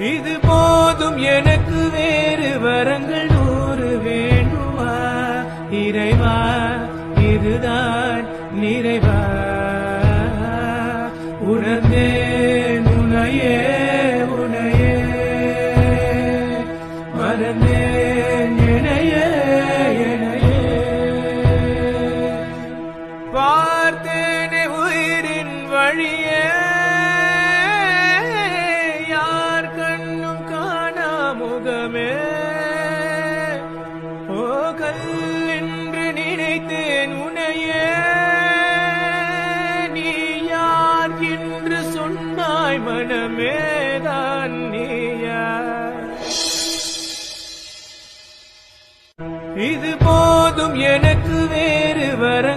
இது போதும் எனக்கு வேறு வரங்கள் 100 வேண்டுமா இறைவா இதுதான் நிறைவா உணர்ந்தேன் உனையே உனையே மறந்தேன் எனையே எனையே பார்த்தேனே உயிரின் வழியே யார் கண்ணும் காணா முகமே ஓ கல்லென்று நினைத்தேன் உனையே நீ யார் என்று சொன்னாய் மனமேதான் நீயா இது போதும் எனக்கு வேறு வர